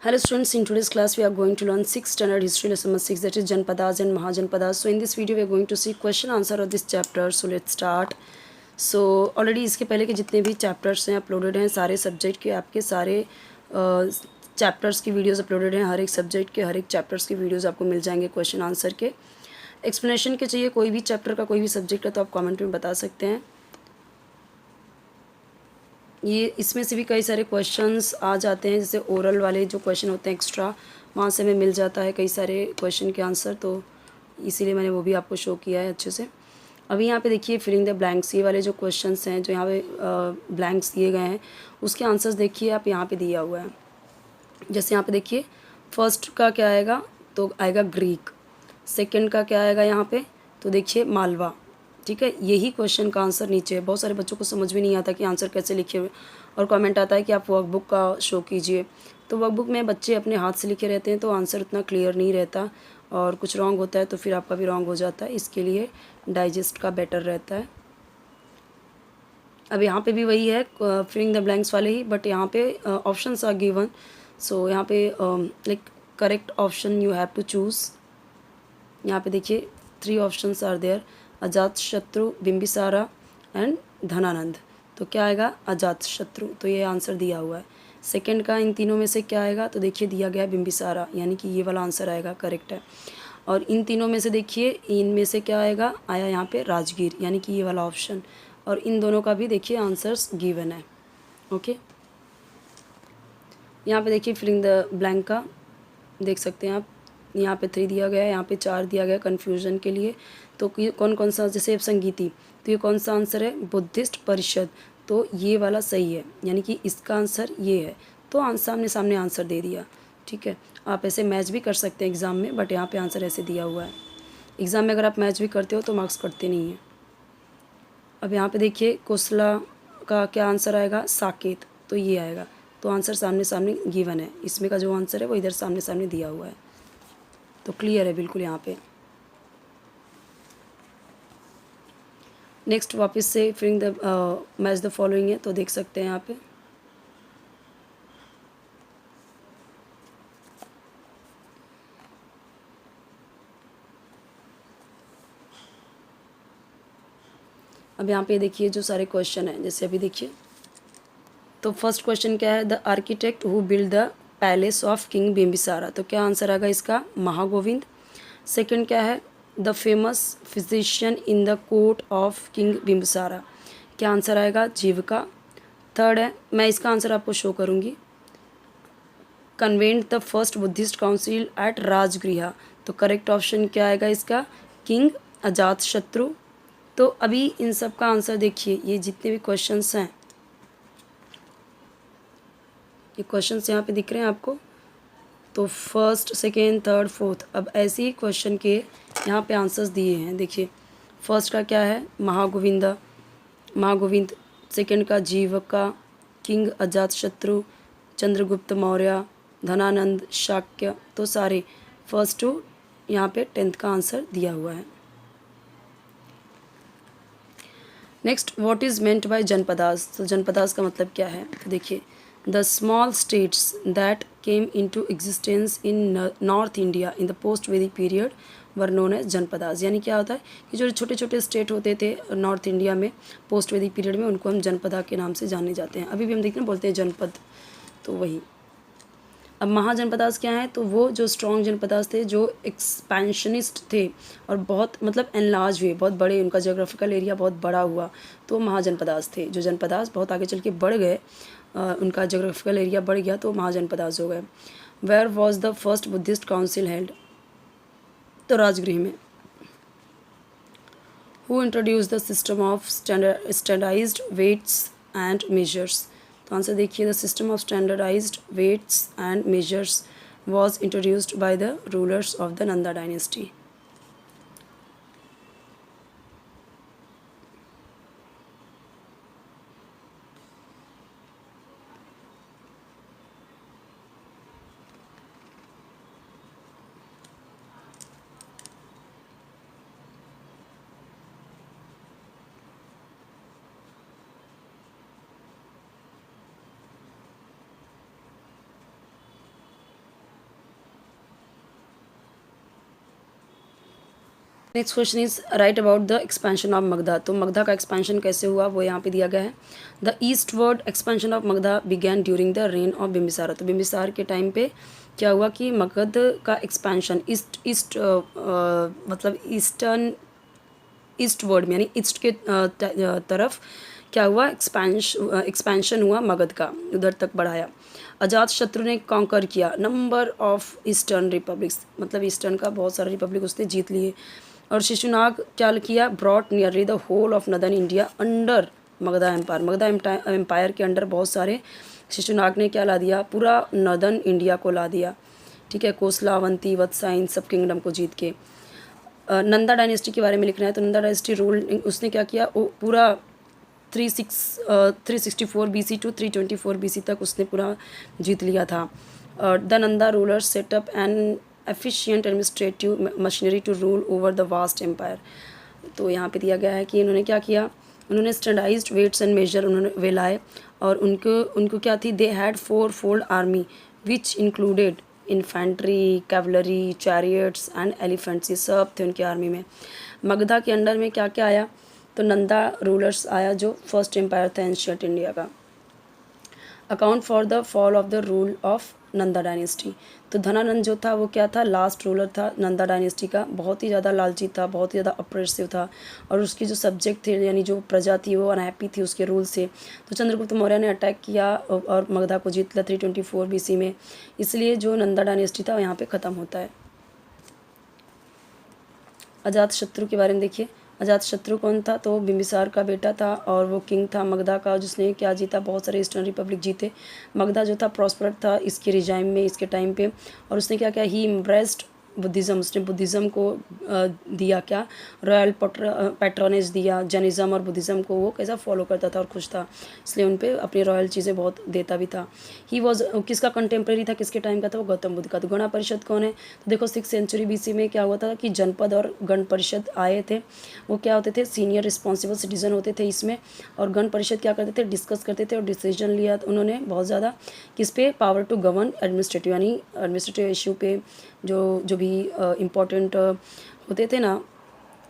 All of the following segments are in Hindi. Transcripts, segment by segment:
Hello students, in today's class we are going to learn 6th standard history lesson number 6, that is Janpadas and Mahajanpadas. So in this video we are going to see question answer of this chapter. So let's start. So already इसके पहले के जितने भी चैप्टर्स हैं अपलोडेड हैं, सारे सब्जेक्ट के आपके सारे चैप्टर्स की वीडियोस अपलोडेड हैं. हर एक सब्जेक्ट के हर एक चैप्टर्स की वीडियोस आपको मिल जाएंगे. क्वेश्चन आंसर के एक्सप्लेनेशन के चाहिए कोई भी चैप्टर का कोई भी सब्जेक्ट है तो आप कमेंट में बता सकते हैं. ये इसमें से भी कई सारे क्वेश्चंस आ जाते हैं, जैसे ओरल वाले जो क्वेश्चन होते हैं एक्स्ट्रा, वहाँ से हमें मिल जाता है कई सारे क्वेश्चन के आंसर, तो इसीलिए मैंने वो भी आपको शो किया है अच्छे से. अभी यहाँ पे देखिए फिलिंग द ब्लैंक्स, ये वाले जो क्वेश्चंस हैं जो यहाँ पे ब्लैंक्स दिए गए हैं उसके आंसर्स देखिए आप, यहाँ पे दिया हुआ है. जैसे यहाँ पे देखिए फर्स्ट का क्या आएगा, तो आएगा ग्रीक. सेकंड का क्या आएगा यहाँ पे, तो देखिए मालवा. ठीक है, यही क्वेश्चन का आंसर नीचे है. बहुत सारे बच्चों को समझ में नहीं आता कि आंसर कैसे लिखे हुए, और कमेंट आता है कि आप वर्कबुक का शो कीजिए. तो वर्कबुक में बच्चे अपने हाथ से लिखे रहते हैं तो आंसर उतना क्लियर नहीं रहता, और कुछ रॉन्ग होता है तो फिर आपका भी रॉन्ग हो जाता है. इसके लिए डाइजेस्ट का बेटर रहता है. अब यहाँ पे भी वही है फिलिंग द ब्लैंक्स वाले ही, बट यहाँ पे ऑप्शंस आर गिवन. सो यहाँ पे like correct option you have to choose. यहाँ पे देखिए 3 ऑप्शंस आर देयर, अजात शत्रु, बिंबिसारा एंड धनानंद. तो क्या आएगा, अजात शत्रु. तो ये आंसर दिया हुआ है. सेकंड का इन तीनों में से क्या आएगा, तो देखिए दिया गया है बिंबिसारा, यानी कि ये वाला आंसर आएगा, करेक्ट है. और इन तीनों में से देखिए इनमें से क्या आएगा, आया यहाँ पे राजगीर, यानी कि ये वाला ऑप्शन. और इन दोनों का भी देखिए आंसर्स गिवन है. ओके, यहाँ पे देखिए फिलिंग द ब्लैंक का देख सकते हैं आप, यहाँ पे 3 दिया गया है, यहाँ पे 4 दिया गया कन्फ्यूजन के लिए. तो कौन कौन सा, जैसे संगीति, तो ये कौन सा आंसर है, बुद्धिस्ट परिषद. तो ये वाला सही है, यानी कि इसका आंसर ये है. तो सामने सामने आंसर दे दिया. ठीक है, आप ऐसे मैच भी कर सकते हैं एग्ज़ाम में, बट यहाँ पे आंसर ऐसे दिया हुआ है. एग्ज़ाम में अगर आप मैच भी करते हो तो मार्क्स कटते नहीं हैं. अब यहाँ पे देखिए कोसला का क्या आंसर आएगा, साकेत. तो ये आएगा. तो आंसर सामने सामने गिवन है, इसमें का जो आंसर है वो इधर सामने सामने दिया हुआ है. तो क्लियर है बिल्कुल यहाँ पे. नेक्स्ट वापस से filling the match the following है, तो देख सकते हैं यहाँ पे. अब यहाँ पे देखिए जो सारे क्वेश्चन हैं, जैसे अभी देखिए, तो फर्स्ट क्वेश्चन क्या है, the architect who build the palace of king Bimbisara. तो क्या आंसर आएगा इसका, महागोविंद. सेकंड क्या है, the famous physician in the court of king Bimbisara. क्या आंसर आएगा, जीविका. थर्ड है, मैं इसका आंसर आपको शो करूँगी, convened the first Buddhist council at Rajgriha. तो करेक्ट ऑप्शन क्या आएगा इसका, किंग अजात शत्रु. तो अभी इन सब का आंसर देखिए, ये जितने भी क्वेश्चंस हैं, ये क्वेश्चंस यहाँ पे दिख रहे हैं आपको. तो फर्स्ट सेकेंड थर्ड फोर्थ, अब ऐसे ही क्वेश्चन के यहाँ पे आंसर्स दिए हैं. देखिए फर्स्ट का क्या है, महागोविंद. सेकंड का जीवका, किंग अजात शत्रु, चंद्रगुप्त मौर्य, धनानंद, शाक्य. तो सारे फर्स्ट टू यहाँ पे 10th का आंसर दिया हुआ है. Next, what is meant by janapadas. तो जनपदास का मतलब क्या है, तो देखिए, the small states that came into existence in north India in the post Vedic period were known as janapadas. यानी क्या होता है कि जो छोटे छोटे स्टेट होते थे नॉर्थ इंडिया में पोस्ट वैदिक पीरियड में, उनको हम जनपदा के नाम से जाने जाते हैं. अभी भी हम देखते हैं बोलते हैं जनपद, तो वही. अब महाजनपदास क्या है, तो वो जो स्ट्रॉन्ग जनपदास थे, जो एक्सपेंशनिस्ट थे और बहुत मतलब एनलार्ज हुए, बहुत बड़े, उनका जोग्राफिकल एरिया बहुत बड़ा हुआ, तो महाजनपदास थे. जो जनपदास बहुत आगे चल के बढ़ गए, उनका जोग्राफिकल एरिया बढ़ गया तो महाजनपदास हो गए. Where was the first Buddhist council held. तो राजगृह में. Who introduce the system of standardised weights and measures. तो आंसर देखिए, the system of standardised weights and measures was introduced by the rulers of the Nanda dynasty. Next question is right about the expansion of Magadha. तो मगधा का एक्सपेंशन कैसे हुआ वो यहाँ पे दिया गया है। The eastward expansion of Magadha began during the rain of Bimbisara. तो बिम्बिसार के टाइम पे क्या हुआ कि मगध का एक्सपेंशन ईस्ट मतलब ईस्टवर्ड में यानी ईस्ट के तरफ क्या हुआ, एक्सपेंशन हुआ मगध का, उधर तक बढ़ाया। अजात शत्रु ने कॉन्कर किया नंबर ऑफ ईस्टर्न रिपब्लिक्स, मतलब ईस्टर्न का बहुत सारा रिपब्लिक उसने जीत लिए। और शिशुनाग क्या किया, brought nearly the whole of northern India under Magadha empire. Magadha empire के अंडर बहुत सारे शिशुनाग ने क्या ला दिया, पूरा नदर्न इंडिया को ला दिया। ठीक है, कोसला, अवंती, वत्सा, इन सब किंगडम को जीत के। नंदा डायनेस्टी के बारे में लिखना है तो नंदा डायनेस्टी रूल उसने क्या किया, वो पूरा 364 BC टू 324 BC तक उसने पूरा जीत लिया था। The Nanda rulers set up an efficient administrative machinery to rule over the vast empire. तो यहाँ पे दिया गया है कि इन्होंने क्या किया, उन्होंने स्टैंडर्डाइज्ड वेट्स एंड मेजर उन्होंने वे लाए। और उनको क्या थी, they had 4 fold army which included infantry, cavalry, chariots and elephants, ये सब थे उनकी आर्मी में। मगधा के अंडर में क्या क्या आया, तो नंदा रूलर्स आया जो फर्स्ट एम्पायर था एंशिएंट इंडिया का। Account for the fall of the rule of Nanda dynasty. तो धनानंद जो था वो क्या था, लास्ट रूलर था नंदा डायनेस्टी का, बहुत ही ज़्यादा लालची था, बहुत ही ज़्यादा अप्रेसिव था और उसकी जो सब्जेक्ट थे यानी जो प्रजा थी वो अनहैप्पी थी उसके रूल से। तो चंद्रगुप्त मौर्य ने अटैक किया और मगधा को जीत लिया 324 BC में, इसलिए जो नंदा डायनेस्टी था यहाँ पे ख़त्म होता है। अजात शत्रु के बारे में देखिए, अजात शत्रु कौन था, तो बिम्बिसार का बेटा था और वो किंग था मगधा का, जिसने क्या जीता, बहुत सारे ईस्टर्न रिपब्लिक जीते। मगधा जो था प्रॉस्परड था इसके रिजाइम में, इसके टाइम पे, और उसने क्या किया, ही इम्प्रेस्ड बुद्धिज़्म, उसने बुद्धिज़्म को दिया क्या, रॉयल पैट्रोनेज दिया। जैनिज़्म और बुद्धिज़्म को वो कैसा फॉलो करता था और खुश था, इसलिए उन पर अपनी रॉयल चीज़ें बहुत देता भी था। ही वॉज किसका कंटेम्प्रेरी था, किसके टाइम का था, वो गौतम बुद्ध का। तो गण परिषद कौन है, तो देखो 6th सेंचुरी BC में क्या हुआ था कि जनपद और गण परिषद आए थे। वो क्या होते थे, सीनियर रिस्पॉन्सिबल सिटीजन होते थे इसमें, और गण परिषद क्या करते थे, डिस्कस करते थे और डिसीजन लिया उन्होंने बहुत ज़्यादा किस पे, पावर टू गवर्न एडमिनिस्ट्रेटिव, यानी एडमिनिस्ट्रेटिव इशू पे जो भी इम्पोर्टेंट होते थे ना,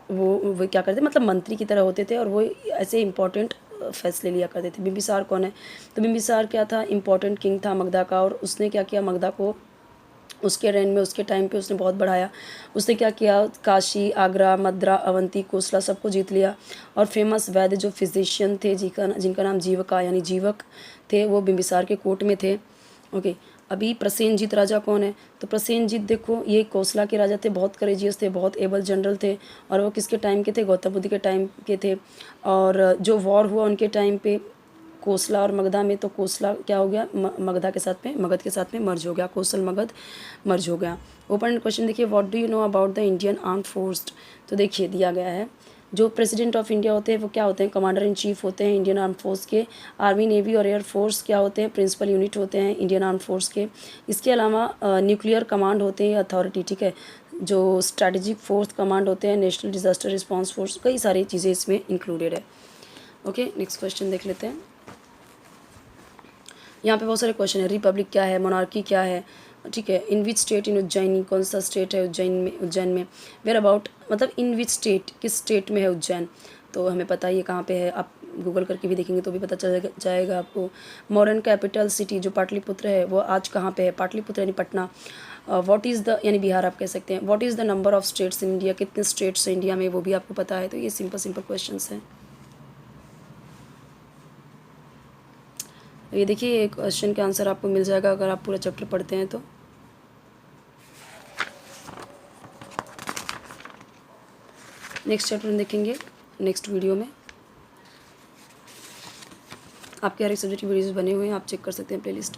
वो क्या करते, मतलब मंत्री की तरह होते थे और वो ऐसे इम्पोर्टेंट फैसले लिया करते थे। बिम्बिसार कौन है, तो बिम्बिसार क्या था, इम्पोर्टेंट किंग था मगधा का, और उसने क्या किया, मगधा को उसके रेन में, उसके टाइम पे उसने बहुत बढ़ाया। उसने क्या किया, काशी, आगरा, मद्रा, अवंती, कोसला सबको जीत लिया। और फेमस वैद्य जो फिजिशियन थे जिनका नाम जीवका यानी जीवक थे, वो बिम्बिसार के कोर्ट में थे। ओके, अभी प्रसेनजीत राजा कौन है, तो प्रसेनजीत देखो ये कोसला के राजा थे, बहुत करेजियस थे, बहुत एबल जनरल थे, और वो किसके टाइम के थे, गौतम बुद्ध के टाइम के थे। और जो वॉर हुआ उनके टाइम पे कोसला और मगधा में, तो कोसला क्या हो गया, मगध के साथ में मर्ज हो गया, कोसल मगध मर्ज हो गया। ओपन क्वेश्चन देखिए, what do you know about the Indian arm force. तो देखिए दिया गया है, जो प्रेसिडेंट ऑफ इंडिया होते हैं वो क्या होते हैं, कमांडर इन चीफ होते हैं इंडियन आर्म फोर्स के। आर्मी, नेवी और एयर फोर्स क्या होते हैं, प्रिंसिपल यूनिट होते हैं इंडियन आर्म फोर्स के। इसके अलावा न्यूक्लियर कमांड होते हैं अथॉरिटी, ठीक है, जो स्ट्रैटेजिक फोर्स कमांड होते हैं, नेशनल डिजास्टर रिस्पॉन्स फोर्स, कई सारी चीज़ें इसमें इंक्लूडेड है। ओके, नेक्स्ट क्वेश्चन देख लेते हैं। यहाँ पे बहुत सारे क्वेश्चन है, रिपब्लिक क्या है, मोनार्की क्या है, ठीक है, इन विच स्टेट इन उज्जैनी, कौन सा स्टेट है उज्जैन में, वेयर अबाउट, मतलब इन विच स्टेट, किस स्टेट में है उज्जैन, तो हमें पता ही है कहाँ पे है, आप गूगल करके भी देखेंगे तो भी पता चल जाएगा आपको। मॉडर्न कैपिटल सिटी जो पाटलिपुत्र है वो आज कहाँ पे है, पाटलिपुत्र यानी पटना। व्हाट इज़ द, यानी बिहार आप कह सकते हैं। What is the number of states in India, कितने स्टेट्स हैं इंडिया में, वो भी आपको पता है। तो ये सिंपल क्वेश्चन हैं। ये देखिए एक क्वेश्चन का आंसर आपको मिल जाएगा अगर आप पूरा चैप्टर पढ़ते हैं तो। नेक्स्ट चैप्टर में देखेंगे नेक्स्ट वीडियो में। आपके हर एक सब्जेक्ट की वीडियोज़ बने हुए हैं, आप चेक कर सकते हैं प्लेलिस्ट।